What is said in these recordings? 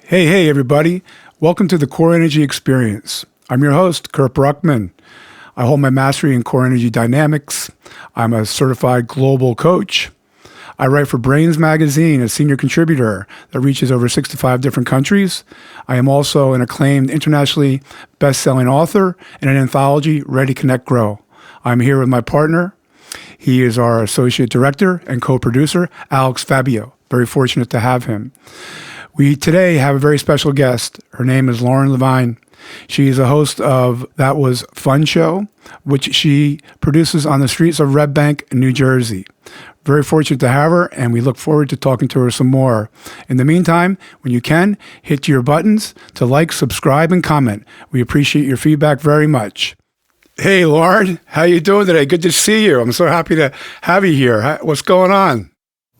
Hey, everybody. Welcome to the Core Energy Experience. I'm your host, Kurt Bruckmann. I hold my mastery in core energy dynamics. I'm a certified global coach. I write for Brains Magazine, a senior contributor that reaches over 65 different countries. I am also an acclaimed internationally best-selling author in an anthology, Ready, Connect, Grow. I'm here with my partner. He is our associate director and co-producer, Alex Fabio. Very fortunate to have him. We today have a very special guest. Her name is Lauren Levine. She is a host of That Was Fun Show, which she produces on the streets of Red Bank, New Jersey. Very fortunate to have her, and we look forward to talking to her some more. In the meantime, when you can, hit your buttons to like, subscribe, and comment. We appreciate your feedback very much. Hey, Lauren, how you doing today? Good to see you. I'm so happy to have you here. What's going on?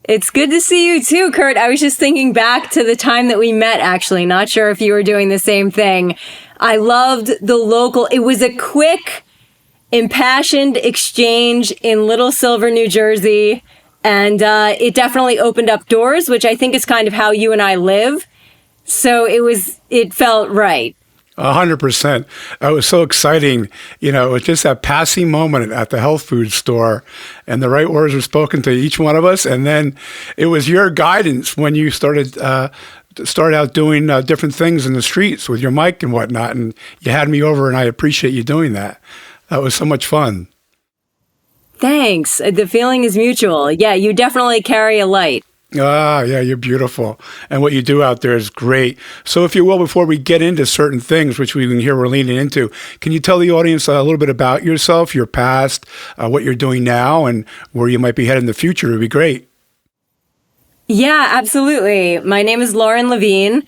It's good to see you too, Kurt. I was just thinking back to the time that we met, actually. Not sure if you were doing the same thing. I loved it was a quick, impassioned exchange in Little Silver, New Jersey. And it definitely opened up doors, which I think is kind of how you and I live. So it felt right. 100%. It was so exciting. You know, it was just that passing moment at the health food store, and the right words were spoken to each one of us. And then it was your guidance when you started out doing different things in the streets with your mic and whatnot. And you had me over, and I appreciate you doing that. That was so much fun. Thanks. The feeling is mutual. Yeah, you definitely carry a light. Yeah, you're beautiful. And what you do out there is great. So if you will, before we get into certain things, which we can hear we're leaning into, can you tell the audience a little bit about yourself, your past, what you're doing now, and where you might be headed in the future? It would be great. Yeah, absolutely. My name is Lauren Levine.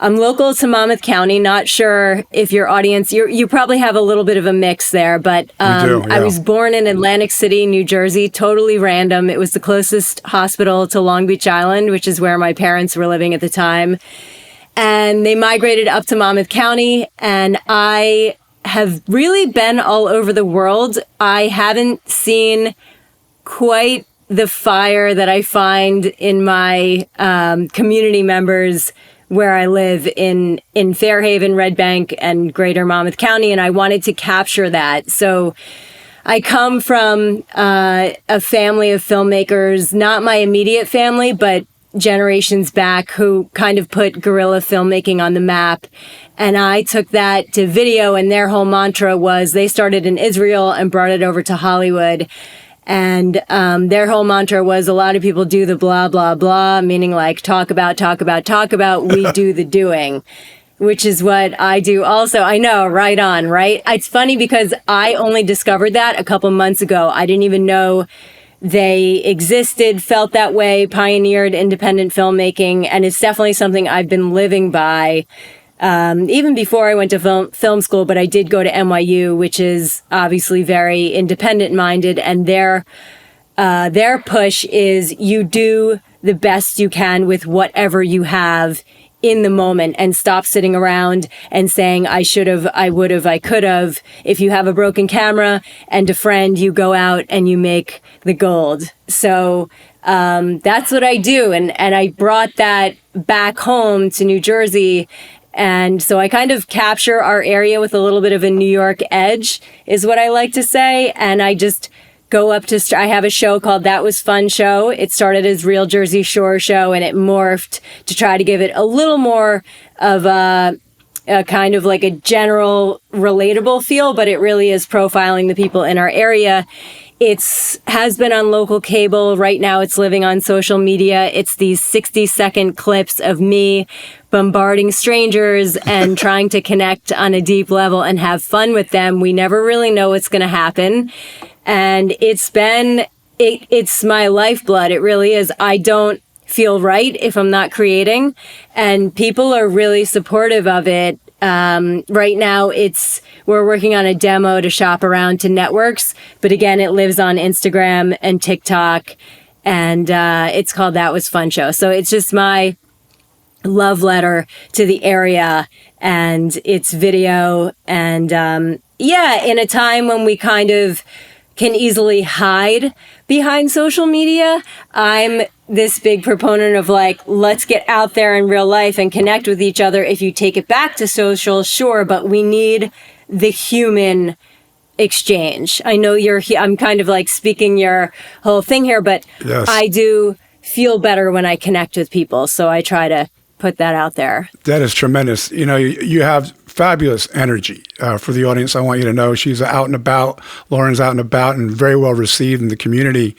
I'm local to Monmouth County. Not sure if your audience, you probably have a little bit of a mix there, but We do, yeah. I was born in Atlantic City, New Jersey, totally random. It was the closest hospital to Long Beach Island, which is where my parents were living at the time. And they migrated up to Monmouth County, and I have really been all over the world. I haven't seen quite the fire that I find in my community members where I live in Fairhaven, Red Bank, and Greater Monmouth County, and I wanted to capture that. So I come from a family of filmmakers, not my immediate family, but generations back, who kind of put guerrilla filmmaking on the map. And I took that to video, and their whole mantra was they started in Israel and brought it over to Hollywood. And their whole mantra was a lot of people do the blah, blah, blah, meaning like talk about. We do the doing, which is what I do also. I know, right on, right? It's funny because I only discovered that a couple months ago. I didn't even know they existed, felt that way, pioneered independent filmmaking. And it's definitely something I've been living by. Even before I went to film school, but I did go to NYU, which is obviously very independent minded. And their push is you do the best you can with whatever you have in the moment, and stop sitting around and saying, I should have, I would have, I could have. If you have a broken camera and a friend, you go out and you make the gold. So that's what I do. And I brought that back home to New Jersey. And so I kind of capture our area with a little bit of a New York edge, is what I like to say. And I just go up to, I have a show called That Was Fun Show. It started as Real Jersey Shore Show, and it morphed to try to give it a little more of a kind of like a general relatable feel, but it really is profiling the people in our area. Has been on local cable. Right now it's living on social media. It's these 60-second clips of me bombarding strangers and trying to connect on a deep level and have fun with them. We never really know what's going to happen. And it's my lifeblood. It really is. I don't feel right if I'm not creating, and people are really supportive of it. Right now we're working on a demo to shop around to networks, but again, it lives on Instagram and TikTok, and it's called That Was Fun Show. So it's just my love letter to the area, and it's video. And in a time when we kind of can easily hide behind social media. I'm this big proponent of like, let's get out there in real life and connect with each other. If you take it back to social, sure, but we need the human exchange. I know I'm kind of like speaking your whole thing here, but yes. I do feel better when I connect with people. So I try to put that out there. That is tremendous. You have fabulous energy. For the audience, I want you to know she's out and about. Lauren's out and about and very well received in the community.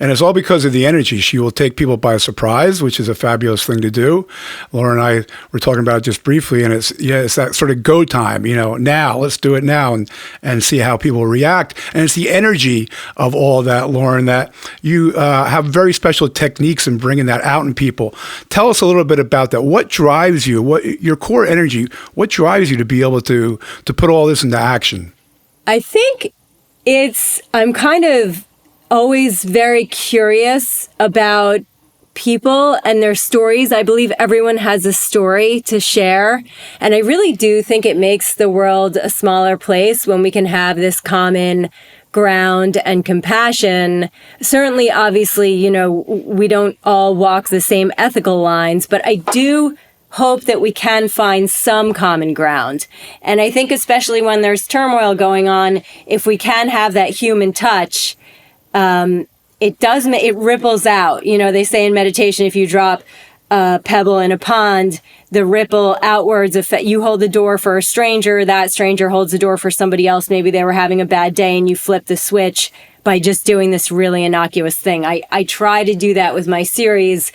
And it's all because of the energy. She will take people by surprise, which is a fabulous thing to do. Lauren and I were talking about it just briefly, and it's that sort of go time, now, let's do it now and see how people react. And it's the energy of all that, Lauren, that you have very special techniques in bringing that out in people. Tell us a little bit about that. What drives you? What your core energy? What drives you to be able to put all this into action? I think I'm kind of always very curious about people and their stories. I believe everyone has a story to share. And I really do think it makes the world a smaller place when we can have this common ground and compassion. Certainly, obviously, we don't all walk the same ethical lines, but I do hope that we can find some common ground. And I think especially when there's turmoil going on, if we can have that human touch, it ripples out. They say in meditation, if you drop a pebble in a pond, the ripple outwards effect, you hold the door for a stranger, that stranger holds the door for somebody else. Maybe they were having a bad day and you flip the switch by just doing this really innocuous thing. I try to do that with my series.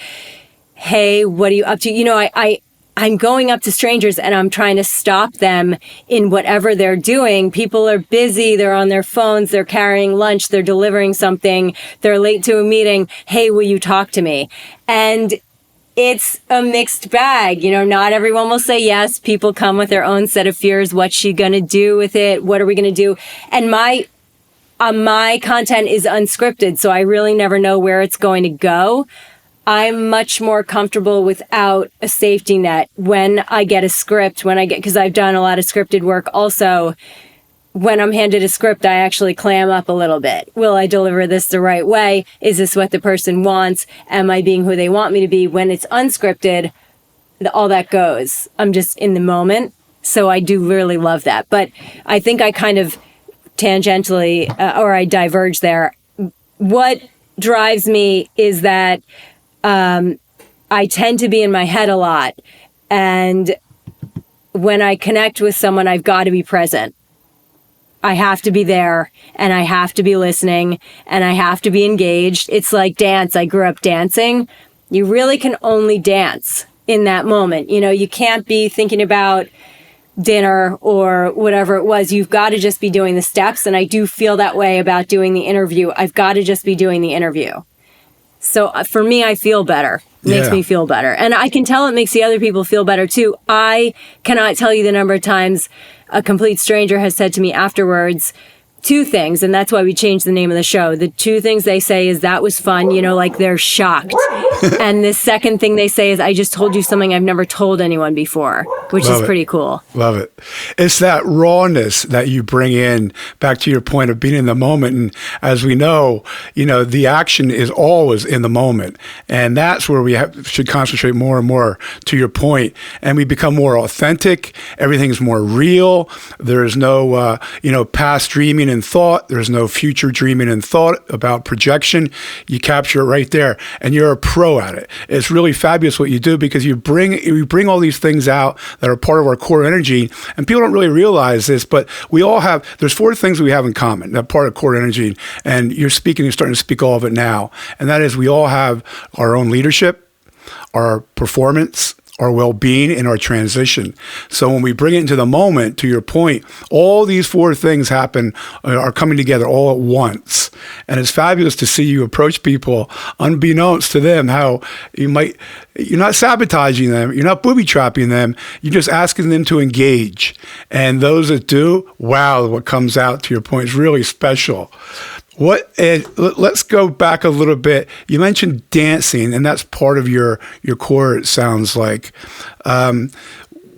Hey, what are you up to? I'm going up to strangers and I'm trying to stop them in whatever they're doing. People are busy. They're on their phones. They're carrying lunch. They're delivering something. They're late to a meeting. Hey, will you talk to me? And it's a mixed bag. Not everyone will say yes. People come with their own set of fears. What's she going to do with it? What are we going to do? And my content is unscripted, so I really never know where it's going to go. I'm much more comfortable without a safety net when I get a script, because I've done a lot of scripted work also. When I'm handed a script, I actually clam up a little bit. Will I deliver this the right way? Is this what the person wants? Am I being who they want me to be? When it's unscripted, all that goes. I'm just in the moment. So I do really love that. But I think I kind of tangentially, or I diverge there. What drives me is that I tend to be in my head a lot. And when I connect with someone, I've got to be present. I have to be there and I have to be listening and I have to be engaged. It's like dance. I grew up dancing. You really can only dance in that moment. You can't be thinking about dinner or whatever it was. You've got to just be doing the steps. And I do feel that way about doing the interview. I've got to just be doing the interview. So for me, I feel better. Makes me feel better. And I can tell it makes the other people feel better too. I cannot tell you the number of times a complete stranger has said to me afterwards, two things, and that's why we changed the name of the show. The two things they say is, that was fun, like they're shocked. And the second thing they say is, I just told you something I've never told anyone before, which is pretty cool. Love it. It's that rawness that you bring in, back to your point of being in the moment. And as we know, the action is always in the moment. And that's where we should concentrate more and more, to your point. And we become more authentic. Everything's more real. There's no, past dreaming and thought. There's no future dreaming and thought about projection. You capture it right there, and you're a pro at it. It's really fabulous what you do, because you bring all these things out that are part of our core energy, and people don't really realize this, but there's 4 things we have in common that part of core energy, and you're starting to speak all of it now, and that is we all have our own leadership, our performance, our well-being, and our transition. So when we bring it into the moment, to your point, all these 4 things are coming together all at once. And it's fabulous to see you approach people unbeknownst to them, how you're not sabotaging them, you're not booby-trapping them, you're just asking them to engage. And those that do, wow, what comes out, to your point, is really special. Let's go back a little bit. You mentioned dancing, and that's part of your core, it sounds like.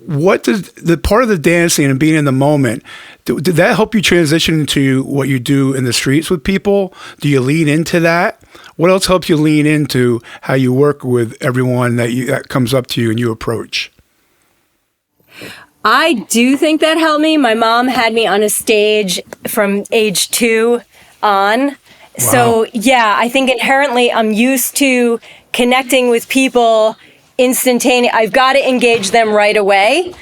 what does the part of the dancing and being in the moment, did that help you transition into what you do in the streets with people? Do you lean into that? What else helps you lean into how you work with everyone that comes up to you and you approach? I do think that helped me. My mom had me on a stage from age 2 on. Wow. So yeah, I think inherently I'm used to connecting with people instantaneously. I've got to engage them right away.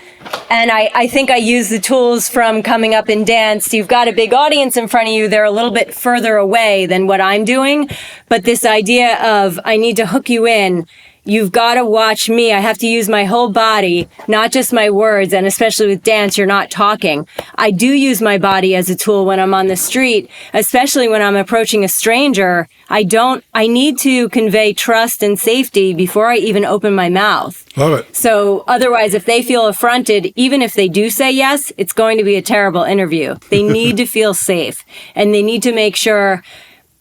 And I think I use the tools from coming up in dance. You've got a big audience in front of you. They're a little bit further away than what I'm doing. But this idea of I need to hook you in, you've got to watch me. I have to use my whole body, not just my words. And especially with dance, you're not talking. I do use my body as a tool when I'm on the street, especially when I'm approaching a stranger. I need to convey trust and safety before I even open my mouth. Love it. So otherwise, if they feel affronted, even if they do say yes, it's going to be a terrible interview. They need to feel safe, and they need to make sure,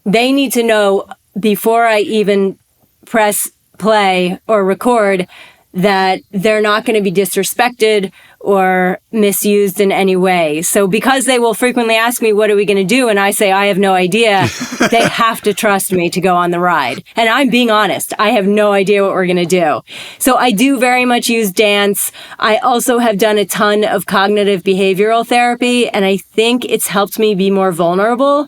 they need to know before I even press play or record that they're not going to be disrespected or misused in any way. So because they will frequently ask me, what are we going to do? And I say, I have no idea. They have to trust me to go on the ride. And I'm being honest. I have no idea what we're going to do. So I do very much use dance. I also have done a ton of cognitive behavioral therapy, and I think it's helped me be more vulnerable.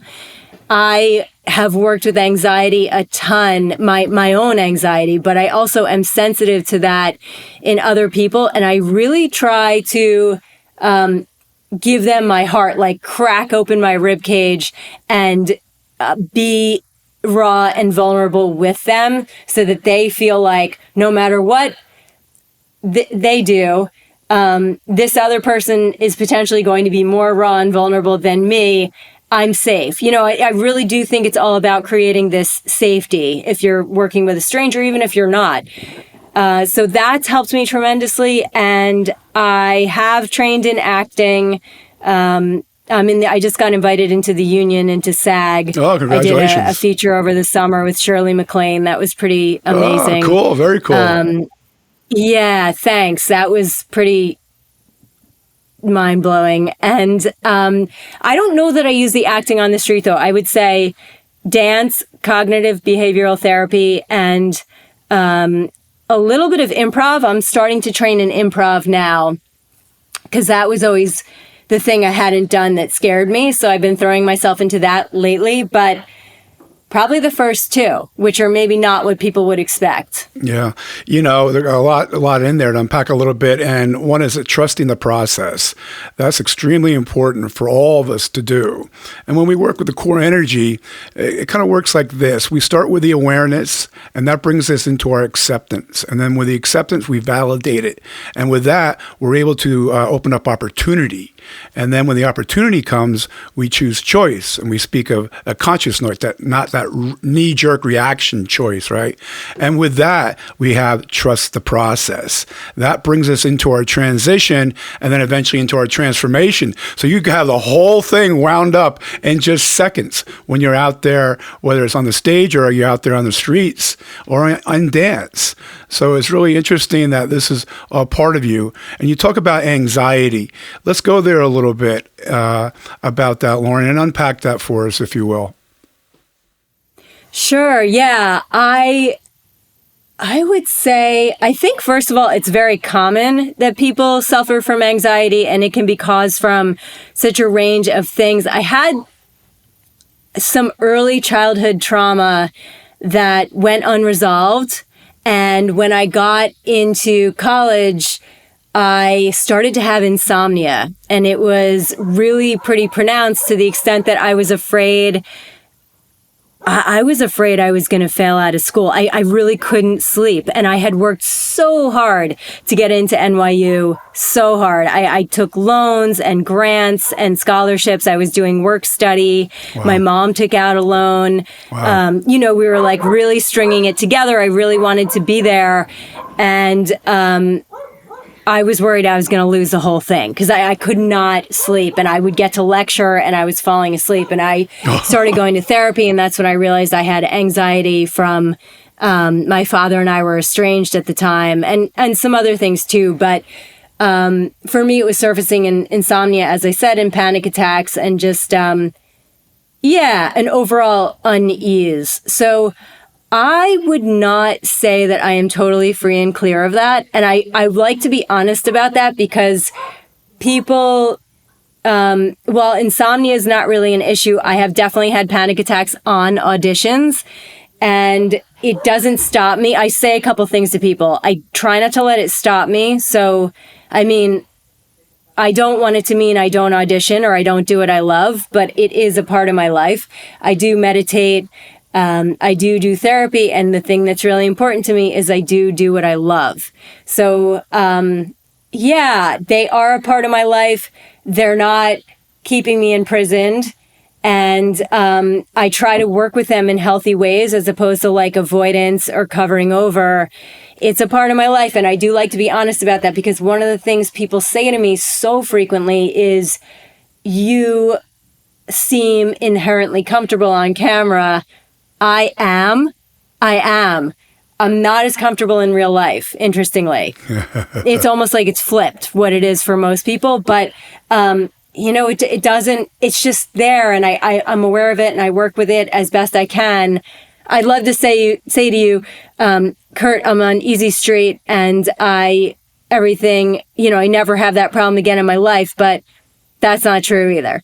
I have worked with anxiety a ton, my own anxiety, but I also am sensitive to that in other people. And I really try to give them my heart, like crack open my rib cage and be raw and vulnerable with them so that they feel like no matter what they do, this other person is potentially going to be more raw and vulnerable than me. I'm safe. You know, I really do think it's all about creating this safety if you're working with a stranger, even if you're not. So that's helped me tremendously. And I have trained in acting. I just got invited into the union, into SAG. Oh, congratulations. I did a feature over the summer with Shirley MacLaine. That was pretty amazing. Oh, cool. Very cool. Yeah, thanks. That was pretty mind-blowing. And I don't know that I use the acting on the street, though. I would say dance, cognitive behavioral therapy, and a little bit of improv. I'm starting to train in improv now because that was always the thing I hadn't done that scared me. So I've been throwing myself into that lately, but probably the first two, which are maybe not what people would expect. Yeah. You know, there's a lot in there to unpack a little bit. And one is trusting the process. That's extremely important for all of us to do. And when we work with the core energy, it kind of works like this. We start with the awareness, and that brings us into our acceptance. And then with the acceptance, we validate it. And with that, we're able to open up opportunity. And then when the opportunity comes, we choose choice, and we speak of a conscious noise, not that knee-jerk reaction choice, right? And with that, we have trust the process. That brings us into our transition, and then eventually into our transformation. So you can have the whole thing wound up in just seconds when you're out there, whether it's on the stage or you're out there on the streets or on dance. So it's really interesting that this is a part of you. And you talk about anxiety. Let's go there a little bit about that, Lauren, and unpack that for us, if you will. Sure. Yeah. I would say, I think, first of all, it's very common that people suffer from anxiety, and it can be caused from such a range of things. I had some early childhood trauma that went unresolved. And when I got into college, I started to have insomnia, and it was really pretty pronounced to the extent that I was afraid I was going to fail out of school. I really couldn't sleep, and I had worked so hard to get into NYU, so hard. I took loans and grants and scholarships. I was doing work study. Wow. My mom took out a loan. Wow. We were like really stringing it together. I really wanted to be there, and I was worried I was going to lose the whole thing because I could not sleep, and I would get to lecture and I was falling asleep, and I started going to therapy, and that's when I realized I had anxiety from my father and I were estranged at the time, and some other things too. But For me, it was surfacing in insomnia, as I said, and panic attacks, and just, an overall unease. So I would not say that I am totally free and clear of that. And I like to be honest about that, because people, while insomnia is not really an issue, I have definitely had panic attacks on auditions, and it doesn't stop me. I say a couple things to people. I try not to let it stop me. So, I mean, I don't want it to mean I don't audition or I don't do what I love, but it is a part of my life. I do meditate. I do therapy. And the thing that's really important to me is I do what I love. So, they are a part of my life. They're not keeping me imprisoned. And I try to work with them in healthy ways, as opposed to like avoidance or covering over. It's a part of my life. And I do like to be honest about that, because one of the things people say to me so frequently is, you seem inherently comfortable on camera. I am. I'm not as comfortable in real life, interestingly. It's almost like it's flipped what it is for most people. But, it doesn't, it's just there. And I'm aware of it, and I work with it as best I can. I'd love to say to you, Kurt, I'm on easy street, and I never have that problem again in my life, but that's not true either.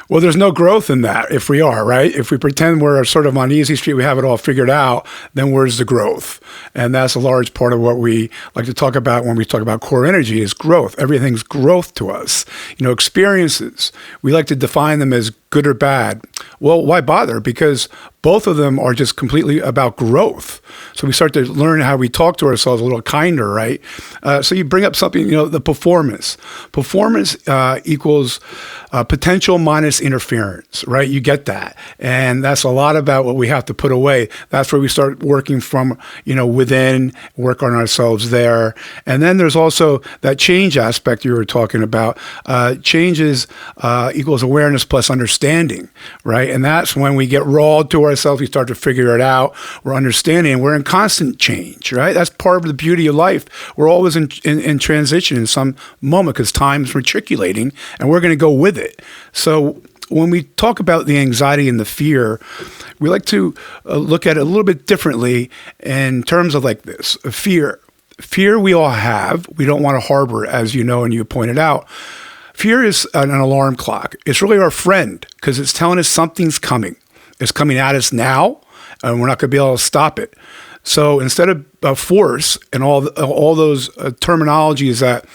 Well, there's no growth in that if we are, right? If we pretend we're sort of on easy street, we have it all figured out, then where's the growth? And that's a large part of what we like to talk about when we talk about core energy is growth. Everything's growth to us. Experiences, we like to define them as good or bad. Well, why bother? Because both of them are just completely about growth. So we start to learn how we talk to ourselves a little kinder, right? So you bring up something, the performance. Performance equals potential minus interference, right? You get that. And that's a lot about what we have to put away. That's where we start working from, within, work on ourselves there. And then there's also that change aspect you were talking about. Changes equals awareness plus understanding, right? And that's when we get raw to ourselves, we start to figure it out. We're understanding, and we're in constant change, right? That's part of the beauty of life. We're always in transition in some moment, because time's matriculating, and we're going to go with it. So when we talk about the anxiety and the fear, we like to look at it a little bit differently in terms of like this. Fear we all have. We don't want to harbor it, as you know and you pointed out. Fear is an alarm clock. It's really our friend, because it's telling us something's coming. It's coming at us now, and we're not going to be able to stop it. So instead of force and all those terminologies that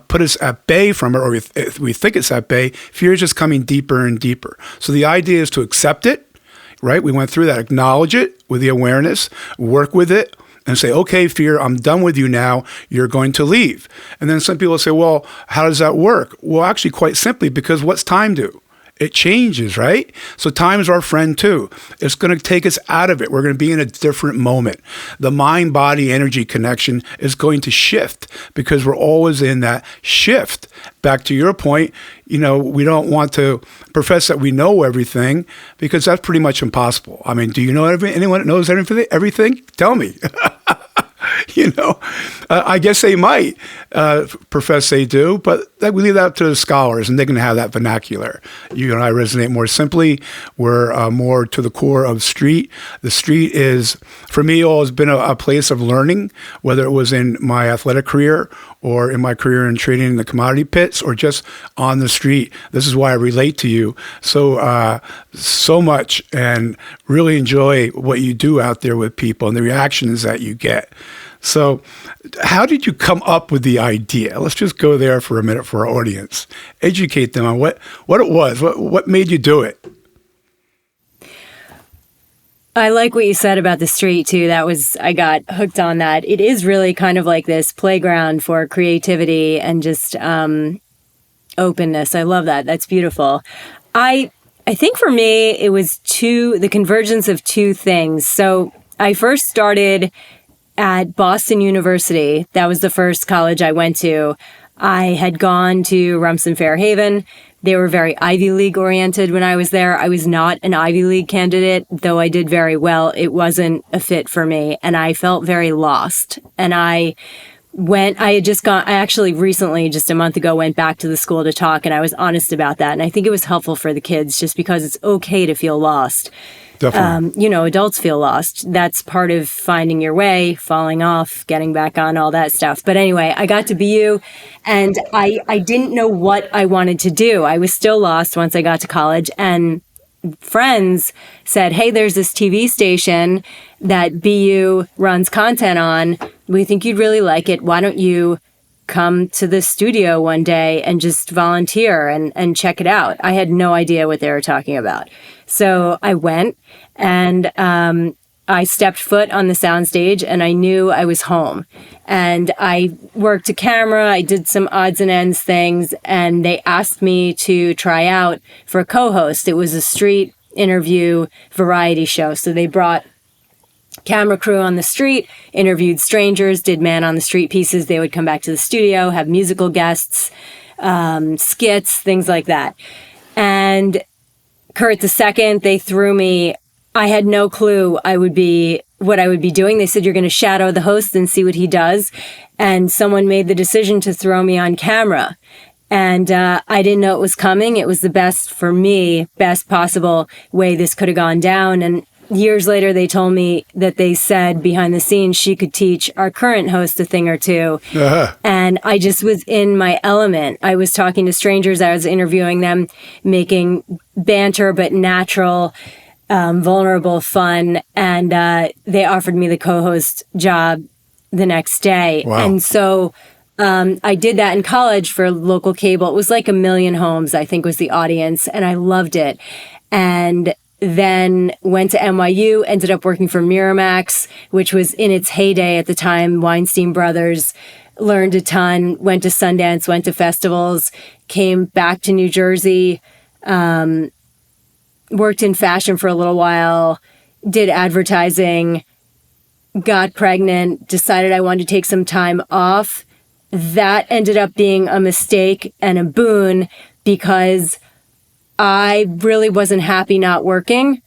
put us at bay from it, or we think it's at bay, fear is just coming deeper and deeper. So the idea is to accept it, right? We went through that. Acknowledge it with the awareness, work with it, and say, okay, fear, I'm done with you now. You're going to leave. And then some people say, well, how does that work? Well, actually, quite simply, because what's time do? It changes, right? So time is our friend too. It's going to take us out of it. We're going to be in a different moment. The mind-body energy connection is going to shift, because we're always in that shift. Back to your point, we don't want to profess that we know everything, because that's pretty much impossible. I mean, do you know anyone that knows everything? Tell me. I guess they might profess they do, but we leave that to the scholars, and they can have that vernacular. You and I resonate more simply. We're more to the core of street. The street is, for me, always been a place of learning, whether it was in my athletic career or in my career in training in the commodity pits or just on the street. This is why I relate to you so much, and really enjoy what you do out there with people and the reactions that you get. So how did you come up with the idea? Let's just go there for a minute for our audience. Educate them on what it was. What made you do it? I like what you said about the street too. I got hooked on that. It is really kind of like this playground for creativity and just openness. I love that. That's beautiful. I think for me, it was the convergence of two things. So I first started at Boston University. That was the first college I went to. I had gone to Rumson Fairhaven. They were very Ivy League oriented when I was there. I was not an Ivy League candidate, though I did very well. It wasn't a fit for me, and I felt very lost. And I I actually recently, just a month ago, went back to the school to talk, and I was honest about that. And I think it was helpful for the kids just because it's okay to feel lost. Definitely. Adults feel lost. That's part of finding your way, falling off, getting back on, all that stuff. But anyway, I got to BU, and I didn't know what I wanted to do. I was still lost once I got to college, and friends said, hey, there's this TV station that BU runs content on. We think you'd really like it. Why don't you come to the studio one day and just volunteer and check it out? I had no idea what they were talking about. So I went, and I stepped foot on the soundstage, and I knew I was home. And I worked a camera, I did some odds and ends things, and they asked me to try out for a co-host. It was a street interview variety show. So they brought camera crew on the street, interviewed strangers, did man on the street pieces. They would come back to the studio, have musical guests, skits, things like that. And Kurt II, they threw me. I had no clue what I would be doing. They said, you're going to shadow the host and see what he does. And someone made the decision to throw me on camera. And I didn't know it was coming. It was the best for me, best possible way this could have gone down. And years later, they told me that they said behind the scenes she could teach our current host a thing or two. Uh-huh. And I just was in my element. I was talking to strangers. I was interviewing them, making banter, but natural, vulnerable, fun. And they offered me the co-host job the next day. Wow. And so I did that in college for local cable. It was like 1 million homes, I think, was the audience. And I loved it. And then went to NYU, ended up working for Miramax, which was in its heyday at the time. Weinstein Brothers, learned a ton, went to Sundance, went to festivals, came back to New Jersey, worked in fashion for a little while, did advertising, got pregnant, decided I wanted to take some time off. That ended up being a mistake and a boon because I really wasn't happy not working,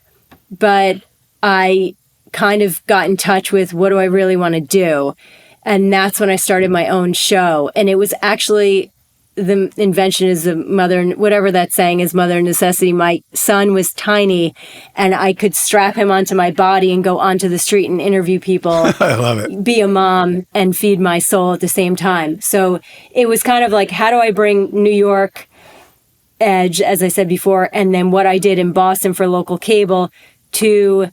but I kind of got in touch with what do I really want to do? And that's when I started my own show. And it was actually the invention is the mother, whatever that saying is, mother necessity. My son was tiny and I could strap him onto my body and go onto the street and interview people. I love it. Be a mom and feed my soul at the same time. So it was kind of like, how do I bring New York edge, as I said before, and then what I did in Boston for local cable to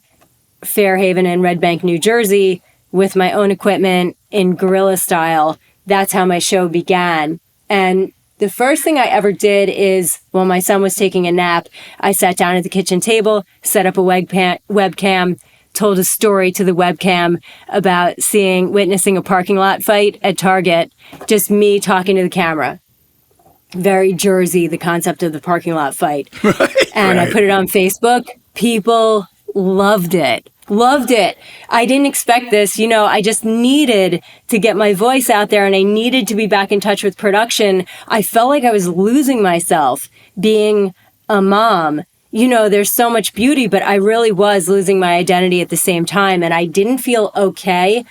Fairhaven and Red Bank, New Jersey, with my own equipment in guerrilla style. That's how my show began. And the first thing I ever did is, while my son was taking a nap, I sat down at the kitchen table, set up a webcam, told a story to the webcam about witnessing a parking lot fight at Target, just me talking to the camera. Very Jersey, the concept of the parking lot fight. And I put it on Facebook. People loved it. I didn't expect this. I just needed to get my voice out there and I needed to be back in touch with production. I felt like I was losing myself being a mom. There's so much beauty, but I really was losing my identity at the same time. And I didn't feel okay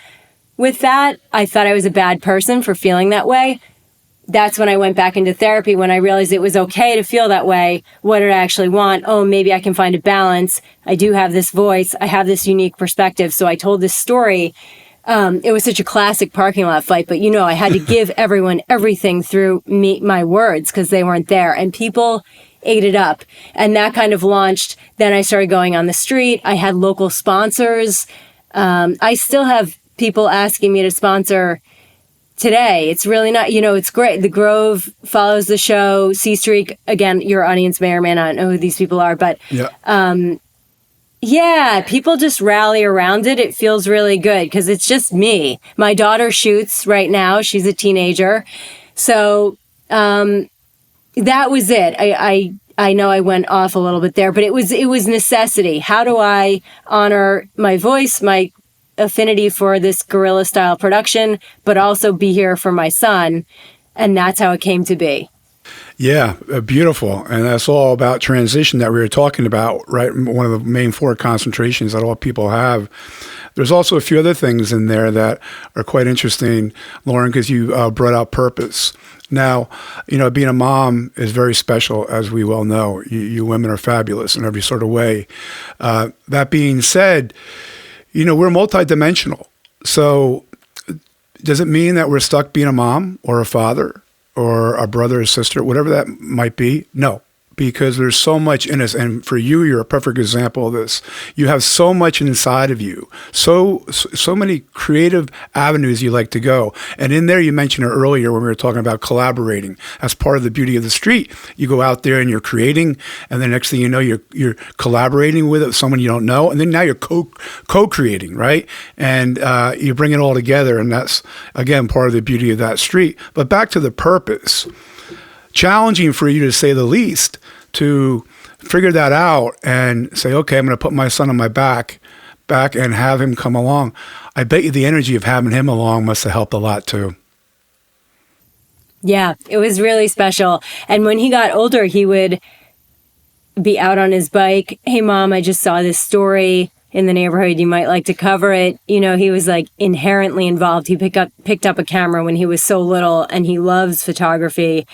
with that. I thought I was a bad person for feeling that way. That's when I went back into therapy, when I realized it was okay to feel that way. What did I actually want? Oh, maybe I can find a balance. I do have this voice. I have this unique perspective. So I told this story. It was such a classic parking lot fight, but I had to give everyone everything through my words because they weren't there. And people ate it up. And that kind of launched. Then I started going on the street. I had local sponsors. I still have people asking me to sponsor today. It's really not, it's great. The Grove follows the show. C Streak, again, your audience may or may not know who these people are, but people just rally around it. It feels really good because it's just me. My daughter shoots right now. She's a teenager. So that was it. I know I went off a little bit there, but it was necessity. How do I honor my voice, my affinity for this guerrilla style production, but also be here for my son? And that's how it came to be. Yeah, beautiful. And that's all about transition that we were talking about, right? One of the main four concentrations that all people have. There's also a few other things in there that are quite interesting, Lauren, because you brought out purpose. Now, being a mom is very special, as we well know. You women are fabulous in every sort of way. That being said, we're multidimensional. So does it mean that we're stuck being a mom or a father or a brother or sister, whatever that might be? No, because there's so much in us. And for you, you're a perfect example of this. You have so much inside of you, so many creative avenues you like to go. And in there, you mentioned it earlier when we were talking about collaborating. That's part of the beauty of the street. You go out there and you're creating, and the next thing you know, you're collaborating with someone you don't know, and then now you're co-creating, right? And you bring it all together, and that's, again, part of the beauty of that street. But back to the purpose. Challenging for you, to say the least, to figure that out and say, okay, I'm going to put my son on my back and have him come along. I bet you the energy of having him along must have helped a lot too. Yeah, it was really special. And when he got older, he would be out on his bike. Hey, Mom, I just saw this story in the neighborhood. You might like to cover it. He was like inherently involved. He picked up a camera when he was so little, and he loves photography.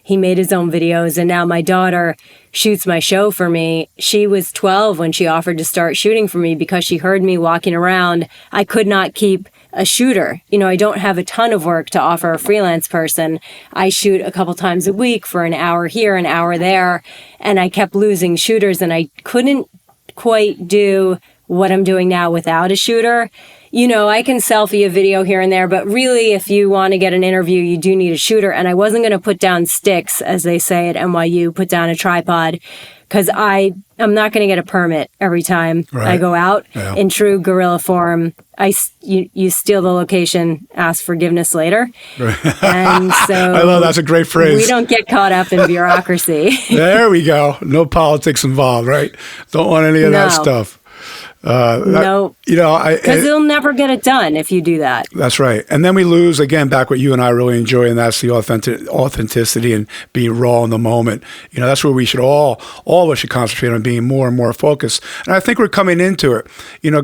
He made his own videos, and now my daughter shoots my show for me. She was 12 when she offered to start shooting for me because she heard me walking around. I could not keep a shooter. I don't have a ton of work to offer a freelance person. I shoot a couple times a week for an hour here, an hour there, and I kept losing shooters, and I couldn't quite do what I'm doing now without a shooter. I can selfie a video here and there, but really, if you want to get an interview, you do need a shooter. And I wasn't going to put down sticks, as they say at NYU, put down a tripod, because I'm not going to get a permit every time I go out. Yeah. In true guerrilla form, you steal the location, ask forgiveness later. Right. And so I love that's a great phrase. We don't get caught up in bureaucracy. There we go. No politics involved, right? Don't want any of that stuff. No, because they'll never get it done if you do that. That's right. And then we lose, again, back what you and I really enjoy, and that's the authenticity and being raw in the moment. That's where we should all of us should concentrate on being more and more focused. And I think we're coming into it,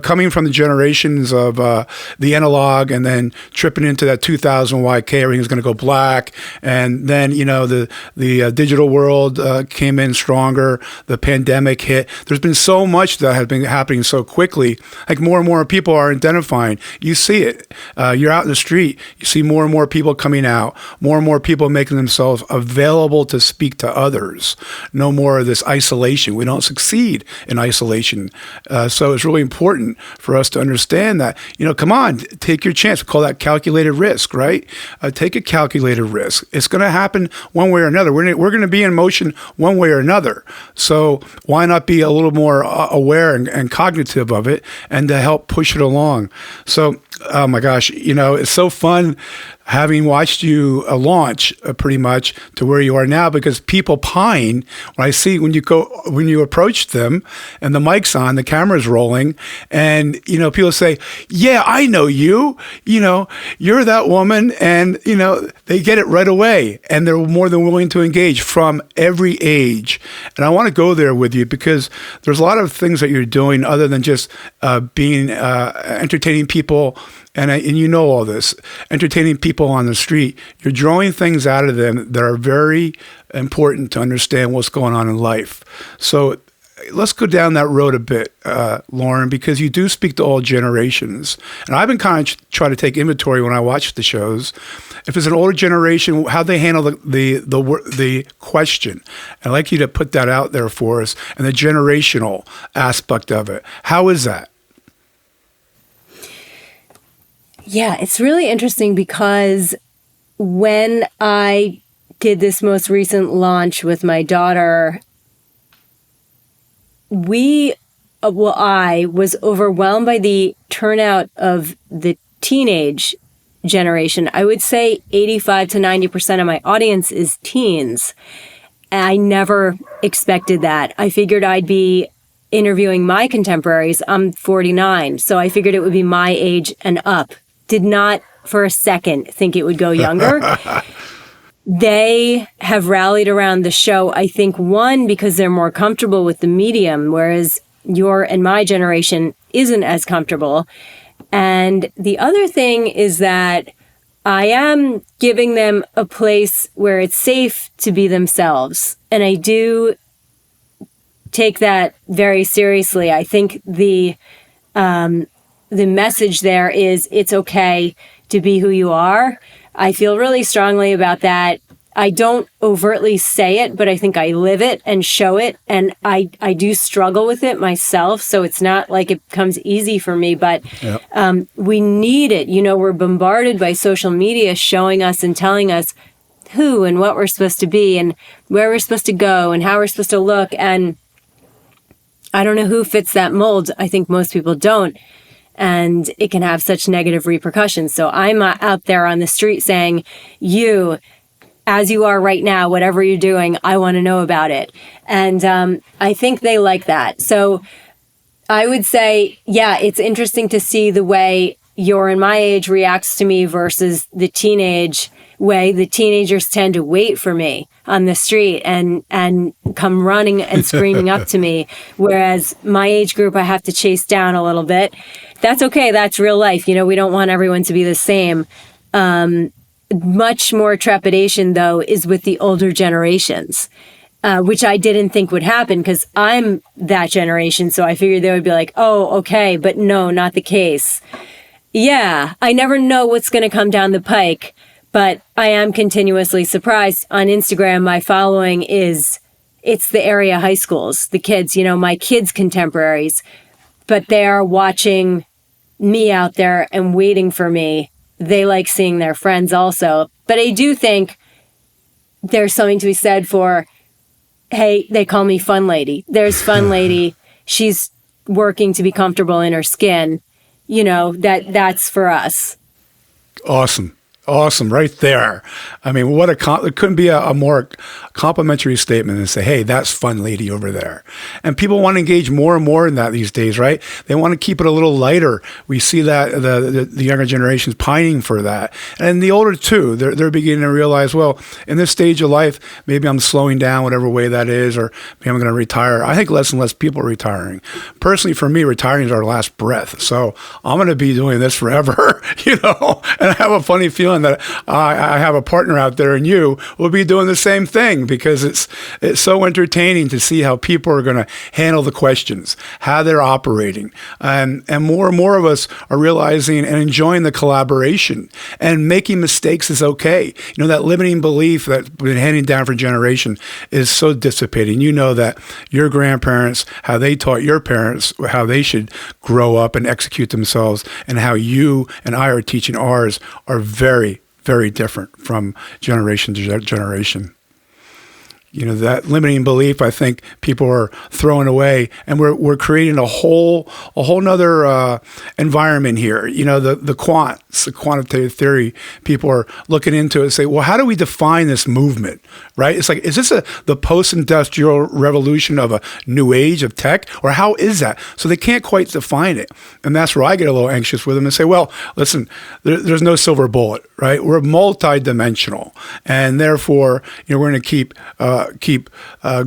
coming from the generations of the analog and then tripping into that 2000 YK, everything's going to go black. And then, the digital world came in stronger. The pandemic hit. There's been so much that has been happening so quickly, like more and more people are identifying. You see it. You're out in the street. You see more and more people coming out, more and more people making themselves available to speak to others. No more of this isolation. We don't succeed in isolation. So it's really important for us to understand that, come on, take your chance. We call that calculated risk, right? Take a calculated risk. It's going to happen one way or another. We're going to be in motion one way or another. So why not be a little more aware and cognitive of it and to help push it along. So, oh my gosh, it's so fun having watched you launch pretty much to where you are now, because people pine when I see when you approach them and the mic's on, the camera's rolling, and people say, yeah, I know you, you're that woman, and they get it right away, and they're more than willing to engage from every age. And I want to go there with you because there's a lot of things that you're doing other than just being entertaining people. And all this, entertaining people on the street, you're drawing things out of them that are very important to understand what's going on in life. So let's go down that road a bit, Lauren, because you do speak to all generations. And I've been kind of trying to take inventory when I watch the shows. If it's an older generation, how they handle the question. I'd like you to put that out there for us, and the generational aspect of it. How is that? Yeah, it's really interesting because when I did this most recent launch with my daughter, I was overwhelmed by the turnout of the teenage generation. I would say 85 to 90% of my audience is teens. I never expected that. I figured I'd be interviewing my contemporaries. I'm 49, so I figured it would be my age and up. Did not for a second think it would go younger. they have rallied around the show, I think, one, because they're more comfortable with the medium, whereas your and my generation isn't as comfortable. And the other thing is that I am giving them a place where it's safe to be themselves. And I do take that very seriously. I think the message there is it's okay to be who you are. I feel really strongly about that. I don't overtly say it, but I think I live it and show it. And I do struggle with it myself. So it's not like it comes easy for me, but we need it. You know, we're bombarded by social media showing us and telling us who and what we're supposed to be and where we're supposed to go and how we're supposed to look. And I don't know who fits that mold. I think most people don't. And it can have such negative repercussions. So I'm out there on the street saying, you, as you are right now, whatever you're doing, I want to know about it. And I think they like that. So I would say, yeah, it's interesting to see the way your and my age reacts to me versus the teenage way. The teenagers tend to wait for me on the street and come running and screaming up to me. Whereas my age group, I have to chase down a little bit. That's okay. That's real life. You know, we don't want everyone to be the same. Much more trepidation, though, is with the older generations, which I didn't think would happen because I'm that generation. So I figured they would be like, oh, okay. But no, not the case. Yeah, I never know what's going to come down the pike, but I am continuously surprised. On Instagram, my following it's the area high schools, the kids, you know, my kids' contemporaries, but they are watching me out there and waiting for me. They like seeing their friends also. But I do think there's something to be said for, hey, they call me Fun Lady. There's Fun Lady. She's working to be comfortable in her skin. You know, that's for us. Awesome. Right there. I mean, it couldn't be a more complimentary statement than say, hey, that's Fun Lady over there. And people want to engage more and more in that these days, right? They want to keep it a little lighter. We see that the younger generations pining for that. And the older too, they're beginning to realize, well, in this stage of life, maybe I'm slowing down whatever way that is, or maybe I'm going to retire. I think less and less people are retiring. Personally, for me, retiring is our last breath. So I'm going to be doing this forever, you know, and I have a funny feeling that I have a partner out there and you will be doing the same thing because it's so entertaining to see how people are going to handle the questions, how they're operating. And more of us are realizing and enjoying the collaboration, and making mistakes is okay. You know, that limiting belief that's been handing down for generation is so dissipating. You know that your grandparents, how they taught your parents how they should grow up and execute themselves, and how you and I are teaching ours are very, very different from generation to generation. You know, that limiting belief, I think people are throwing away, and we're creating a whole nother environment here. You know, the quantitative theory, people are looking into it and say, well, how do we define this movement, right? It's like, is this the post-industrial revolution of a new age of tech, or how is that? So they can't quite define it. And that's where I get a little anxious with them and say, well, listen, there's no silver bullet, right? We're multidimensional, and therefore, you know, we're going to keep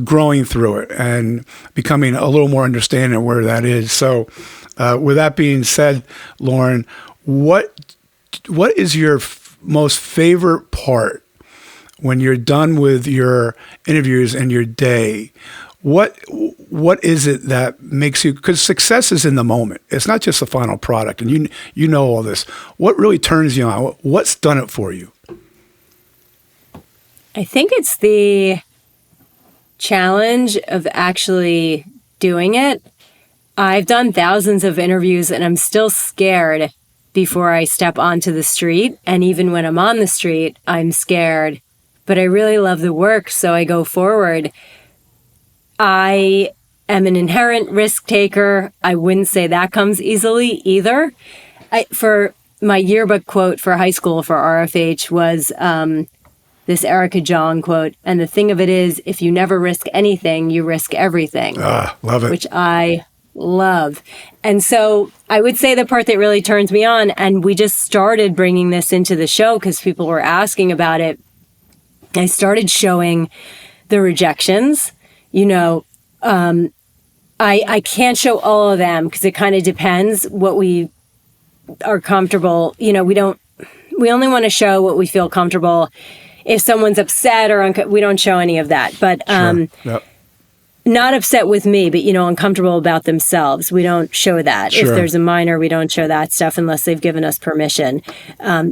growing through it and becoming a little more understanding of where that is. So with that being said, Lauren, what is your most favorite part when you're done with your interviews and your day? What is it that makes you, because success is in the moment. It's not just the final product, and you know all this. What really turns you on? What's done it for you? I think it's the challenge of actually doing it. I've done thousands of interviews and I'm still scared before I step onto the street. And even when I'm on the street, I'm scared. But I really love the work, so I go forward. I am an inherent risk taker. I wouldn't say that comes easily either. For my yearbook quote for high school for RFH was this Erica Jong quote. And the thing of it is, if you never risk anything, you risk everything. Love it. Which I love. And so I would say the part that really turns me on, and we just started bringing this into the show because people were asking about it, I started showing the rejections. You know, I can't show all of them because it kind of depends what we are comfortable. You know, we only want to show what we feel comfortable. If someone's upset or we don't show any of that. But Sure. Yep. not upset with me, but, you know, uncomfortable about themselves. We don't show that. Sure. If there's a minor, we don't show that stuff unless they've given us permission.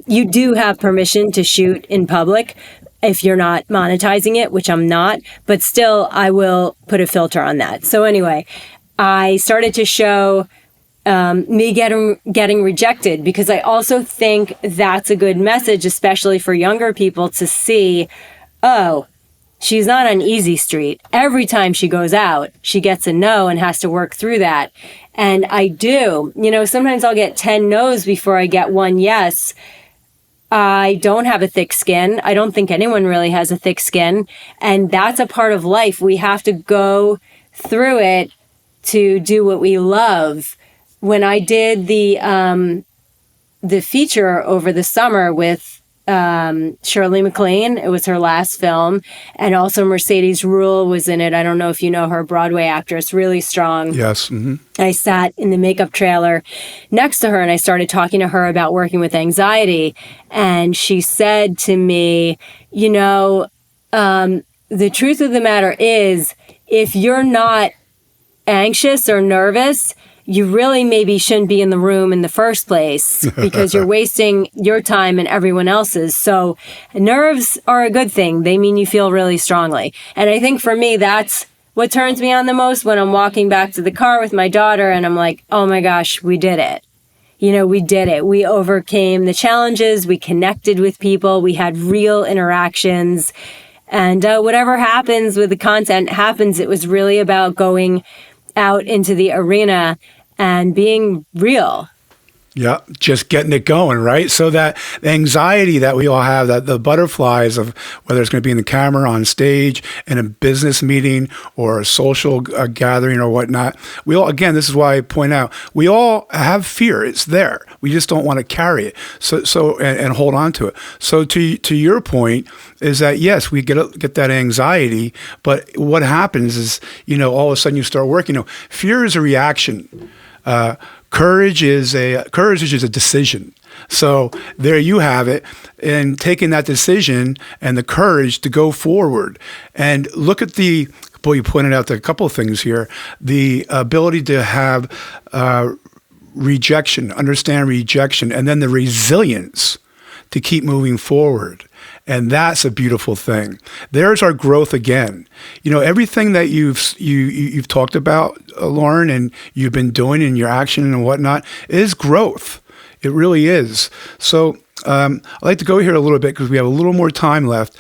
You do have permission to shoot in public if you're not monetizing it, which I'm not, but still I will put a filter on that. So anyway, I started to show me getting rejected, because I also think that's a good message, especially for younger people, to see, oh, she's not on easy street. Every time she goes out, she gets a no and has to work through that. And I do. You know, sometimes I'll get 10 no's before I get one yes. I don't have a thick skin. I don't think anyone really has a thick skin. And that's a part of life. We have to go through it to do what we love. When I did the feature over the summer with Shirley MacLaine, it was her last film, and also Mercedes Ruehl was in it. I don't know if you know her, Broadway actress, really strong. Yes. Mm-hmm. I sat in the makeup trailer next to her and I started talking to her about working with anxiety. And she said to me, you know, the truth of the matter is, if you're not anxious or nervous, you really maybe shouldn't be in the room in the first place, because you're wasting your time and everyone else's. So nerves are a good thing. They mean you feel really strongly. And I think for me, that's what turns me on the most, when I'm walking back to the car with my daughter and I'm like, oh my gosh, we did it. You know, we did it. We overcame the challenges. We connected with people. We had real interactions. And whatever happens with the content happens. It was really about going out into the arena and being real. Yeah, just getting it going, right? So that anxiety that we all have, that the butterflies of whether it's going to be in the camera, on stage, in a business meeting, or a social gathering or whatnot, we all, again, this is why I point out, we all have fear. It's there. We just don't want to carry it. So and hold on to it. So to your point is that, yes, we get that anxiety, but what happens is, you know, all of a sudden you start working. You know, fear is a reaction. Courage is a decision. So there you have it, and taking that decision and the courage to go forward. And look at you pointed out a couple of things here. The ability to have rejection, understand rejection, and then the resilience to keep moving forward. And that's a beautiful thing. There's our growth again. You know, everything that you've talked about, Lauren, and you've been doing in your action and whatnot is growth. It really is. So I'd like to go here a little bit because we have a little more time left.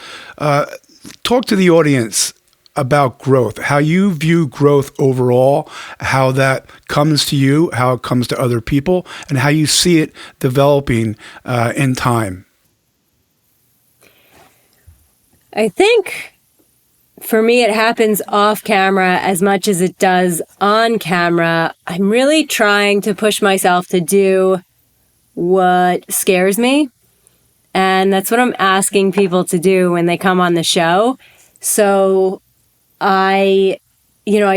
Talk to the audience about growth, how you view growth overall, how that comes to you, how it comes to other people, and how you see it developing in time. I think for me, it happens off camera as much as it does on camera. I'm really trying to push myself to do what scares me. And that's what I'm asking people to do when they come on the show. So I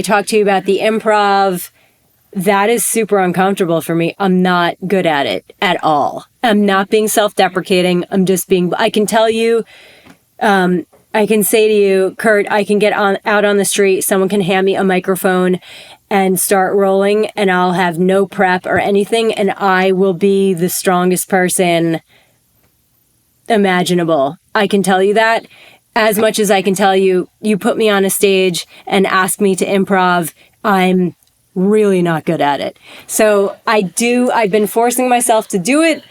talked to you about the improv. That is super uncomfortable for me. I'm not good at it at all. I'm not being self-deprecating. I can tell you, I can say to you, Kurt, I can get out on the street. Someone can hand me a microphone and start rolling, and I'll have no prep or anything, and I will be the strongest person imaginable. I can tell you that. As much as I can tell you, you put me on a stage and ask me to improv, I'm really not good at it. So I've been forcing myself to do it.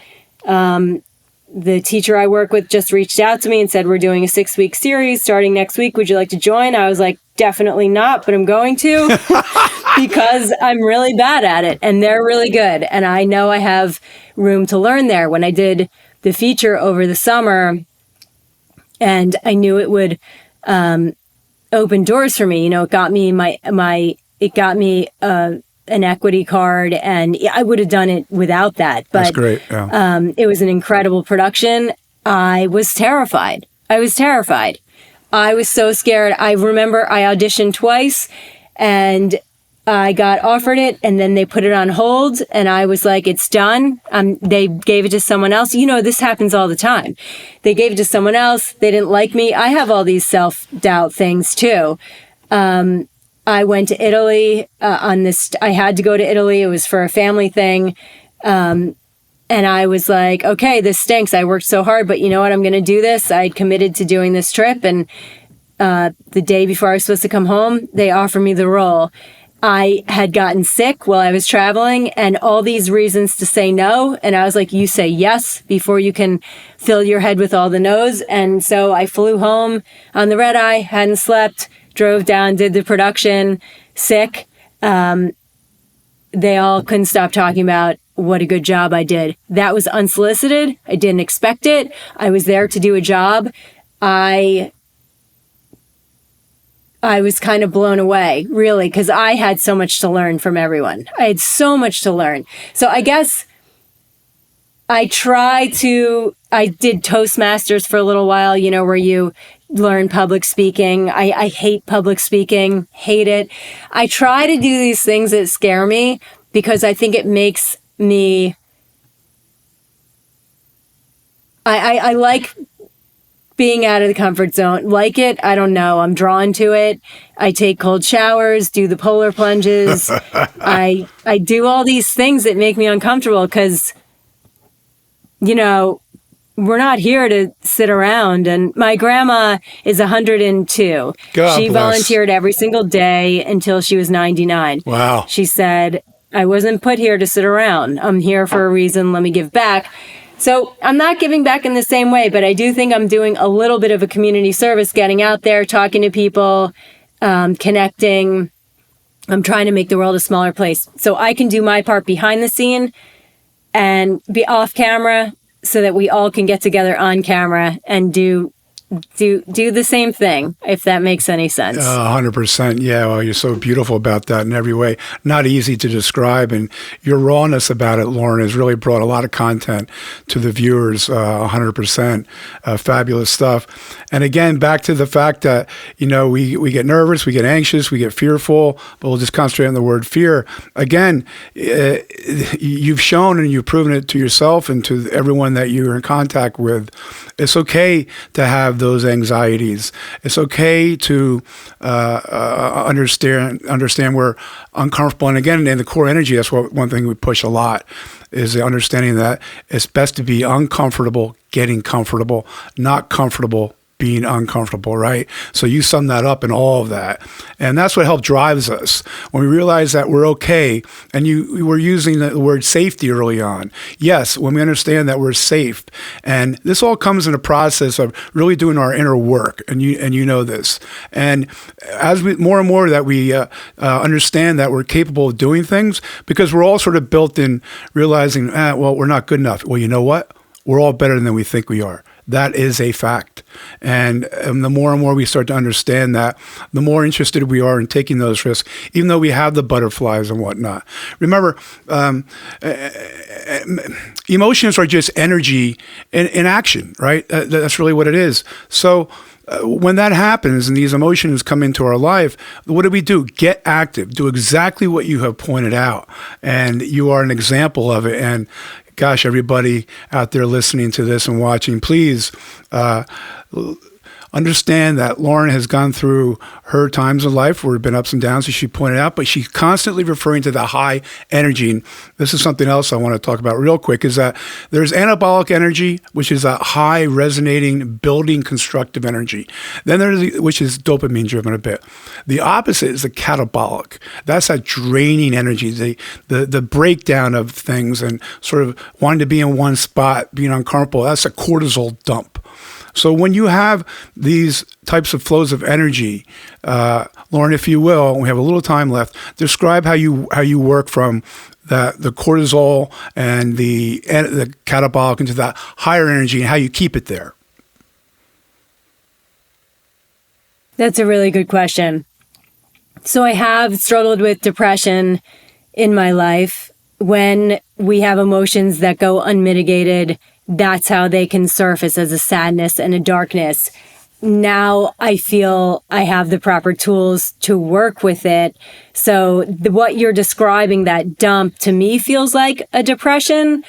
The teacher I work with just reached out to me and said, we're doing a 6-week series starting next week. Would you like to join? I was like, definitely not, but I'm going to because I'm really bad at it and they're really good. And I know I have room to learn there. When I did the feature over the summer and I knew it would open doors for me, you know, it got me an equity card, and I would have done it without that. But that's great. Yeah. It was an incredible production. I was terrified. I was terrified. I was so scared. I remember I auditioned twice and I got offered it, and then they put it on hold, and I was like, it's done. They gave it to someone else. This happens all the time. They gave it to someone else. They didn't like me. I have all these self-doubt things too. I went to Italy I had to go to Italy. It was for a family thing. And I was like, okay, this stinks. I worked so hard, but you know what? I'm going to do this. I committed to doing this trip. And the day before I was supposed to come home, they offered me the role. I had gotten sick while I was traveling and all these reasons to say no. And I was like, you say yes before you can fill your head with all the no's. And so I flew home on the red eye, hadn't slept, drove down, did the production, sick. They all couldn't stop talking about what a good job I did. That was unsolicited. I didn't expect it. I was there to do a job. I was kind of blown away, really, because I had so much to learn from everyone. I had so much to learn. So I guess I did Toastmasters for a little while, where you learn public speaking. I hate public speaking, hate it. I try to do these things that scare me because I think it makes me, I like being out of the comfort zone. Like it, I don't know. I'm drawn to it. I take cold showers, do the polar plunges. I do all these things that make me uncomfortable because, we're not here to sit around. And my grandma is 102. God she bless. Volunteered every single day until she was 99. Wow. She said, I wasn't put here to sit around. I'm here for a reason. Let me give back. So I'm not giving back in the same way, but I do think I'm doing a little bit of a community service, getting out there, talking to people, connecting. I'm trying to make the world a smaller place so I can do my part behind the scene and be off camera so that we all can get together on camera and do the same thing, if that makes any sense. 100%. Yeah, well, you're so beautiful about that in every way. Not easy to describe, and your rawness about it, Lauren, has really brought a lot of content to the viewers. 100%. Fabulous stuff. And again, back to the fact that, we get nervous, we get anxious, we get fearful, but we'll just concentrate on the word fear. Again, you've shown and you've proven it to yourself and to everyone that you're in contact with. It's okay to have those anxieties. It's okay to understand we're uncomfortable. And again, in the core energy, that's one thing we push a lot, is the understanding that it's best to be uncomfortable getting comfortable, not comfortable being uncomfortable, right? So you sum that up in all of that. And that's what helped drives us. When we realize that we're okay, and you were using the word safety early on. Yes, when we understand that we're safe. And this all comes in a process of really doing our inner work, and you know this. And as we more and more that we understand that we're capable of doing things, because we're all sort of built in realizing, well, we're not good enough. Well, you know what? We're all better than we think we are. That is a fact. And the more and more we start to understand that, the more interested we are in taking those risks, even though we have the butterflies and whatnot. Remember, emotions are just energy in action, right? That's really what it is. So when that happens and these emotions come into our life, what do? Get active. Do exactly what you have pointed out. And you are an example of it. And gosh, everybody out there listening to this and watching, please understand that Lauren has gone through her times in life where there have been ups and downs, as she pointed out, but she's constantly referring to the high energy. And this is something else I want to talk about real quick, is that there's anabolic energy, which is that high resonating, building, constructive energy. Then there's which is dopamine driven a bit. The opposite is the catabolic. That's that draining energy, the breakdown of things and sort of wanting to be in one spot, being uncomfortable. That's a cortisol dump. So when you have these types of flows of energy, Lauren, if you will, we have a little time left, describe how you work from the cortisol and the catabolic into that higher energy and how you keep it there. That's a really good question. So I have struggled with depression in my life. When we have emotions that go unmitigated, that's how they can surface as a sadness and a darkness. Now I feel I have the proper tools to work with it. So what you're describing, that dump, to me feels like a depression.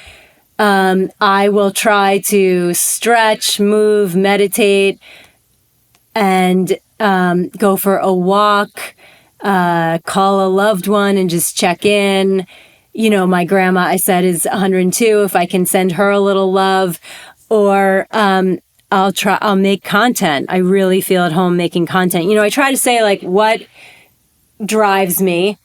I will try to stretch, move, meditate, and go for a walk, call a loved one and just check in. You know, my grandma, I said, is 102. If I can send her a little love, or I'll make content. I really feel at home making content. You know, I try to say, like, what drives me?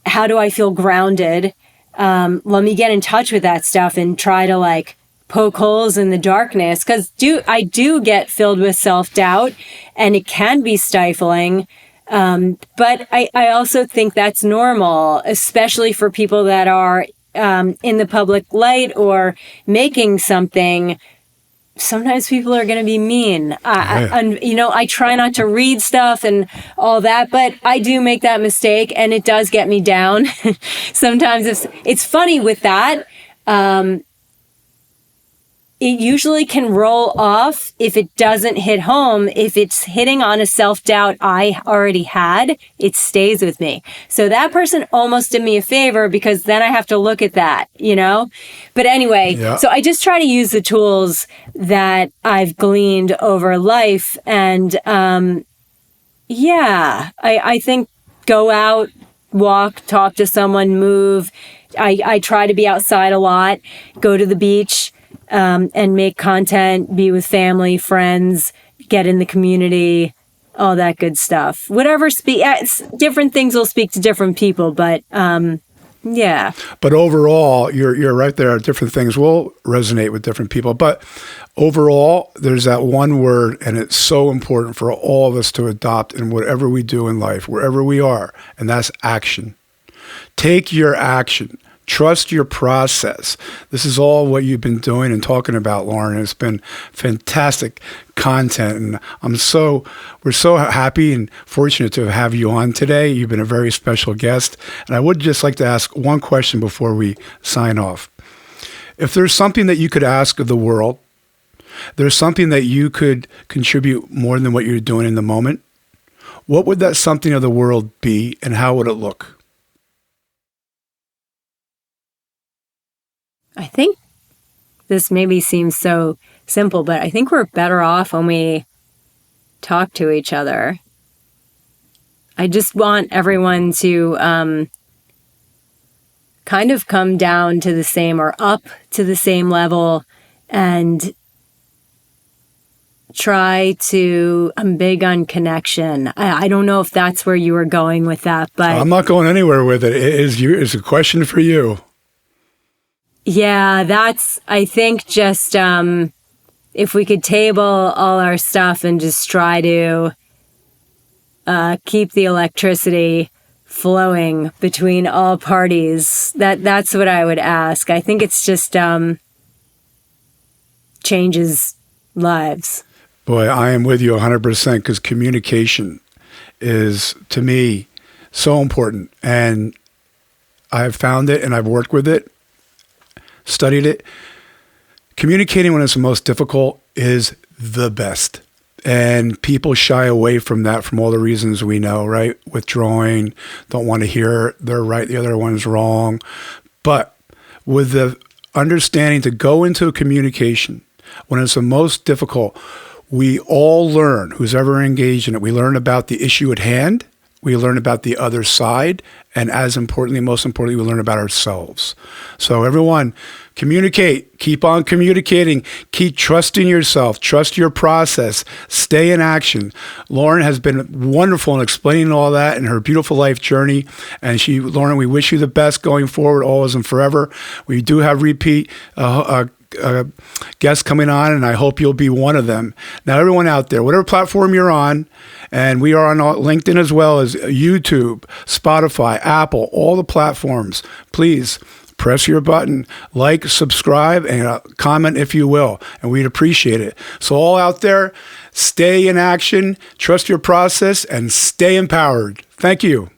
How do I feel grounded? Let me get in touch with that stuff and try to, like, poke holes in the darkness, because I do get filled with self-doubt, and it can be stifling. But I also think that's normal, especially for people that are in the public light or making something. Sometimes people are going to be mean. I try not to read stuff and all that, but I do make that mistake, and it does get me down. Sometimes it's funny with that. It usually can roll off if it doesn't hit home. If it's hitting on a self-doubt I already had, it stays with me. So that person almost did me a favor, because then I have to look at that, you know? But anyway, So I just try to use the tools that I've gleaned over life. And I think go out, walk, talk to someone, move. I try to be outside a lot, go to the beach, and make content, be with family, friends, get in the community, all that good stuff. Different things will speak to different people, but yeah. But overall, you're right there. Different things will resonate with different people. But overall, there's that one word, and it's so important for all of us to adopt in whatever we do in life, wherever we are, and that's action. Take your action. Trust your process. This is all what you've been doing and talking about, Lauren. It's been fantastic content, and we're so happy and fortunate to have you on today. You've been a very special guest, and I would just like to ask one question before we sign off. If there's something that you could ask of the world, there's something that you could contribute more than what you're doing in the moment, what would that something of the world be, and how would it look? I think this maybe seems so simple, but I think we're better off when we talk to each other. I just want everyone to kind of come down to the same or up to the same level, and I'm big on connection. I don't know if that's where you were going with that, but I'm not going anywhere with it. It's a question for you. Yeah, I think just if we could table all our stuff and just try to keep the electricity flowing between all parties, that's what I would ask. I think it's just changes lives. Boy, I am with you 100%, because communication is, to me, so important. And I've found it, and I've worked with it, studied it. Communicating when it's the most difficult is the best. And people shy away from that, from all the reasons we know, right? Withdrawing, don't want to hear they're right, the other one's wrong. But with the understanding to go into a communication when it's the most difficult, we all learn, who's ever engaged in it, we learn about the issue at hand, we learn about the other side, and most importantly, we learn about ourselves. So everyone, communicate, keep on communicating, keep trusting yourself, trust your process, stay in action. Lauren has been wonderful in explaining all that in her beautiful life journey. And Lauren, we wish you the best going forward, always and forever. We do have repeat guests coming on, and I hope you'll be one of them. Now, everyone out there, whatever platform you're on, and we are on LinkedIn as well as YouTube, Spotify, Apple, all the platforms, please press your button, like, subscribe, and comment if you will, and we'd appreciate it. So all out there, stay in action, trust your process, and stay empowered. Thank you.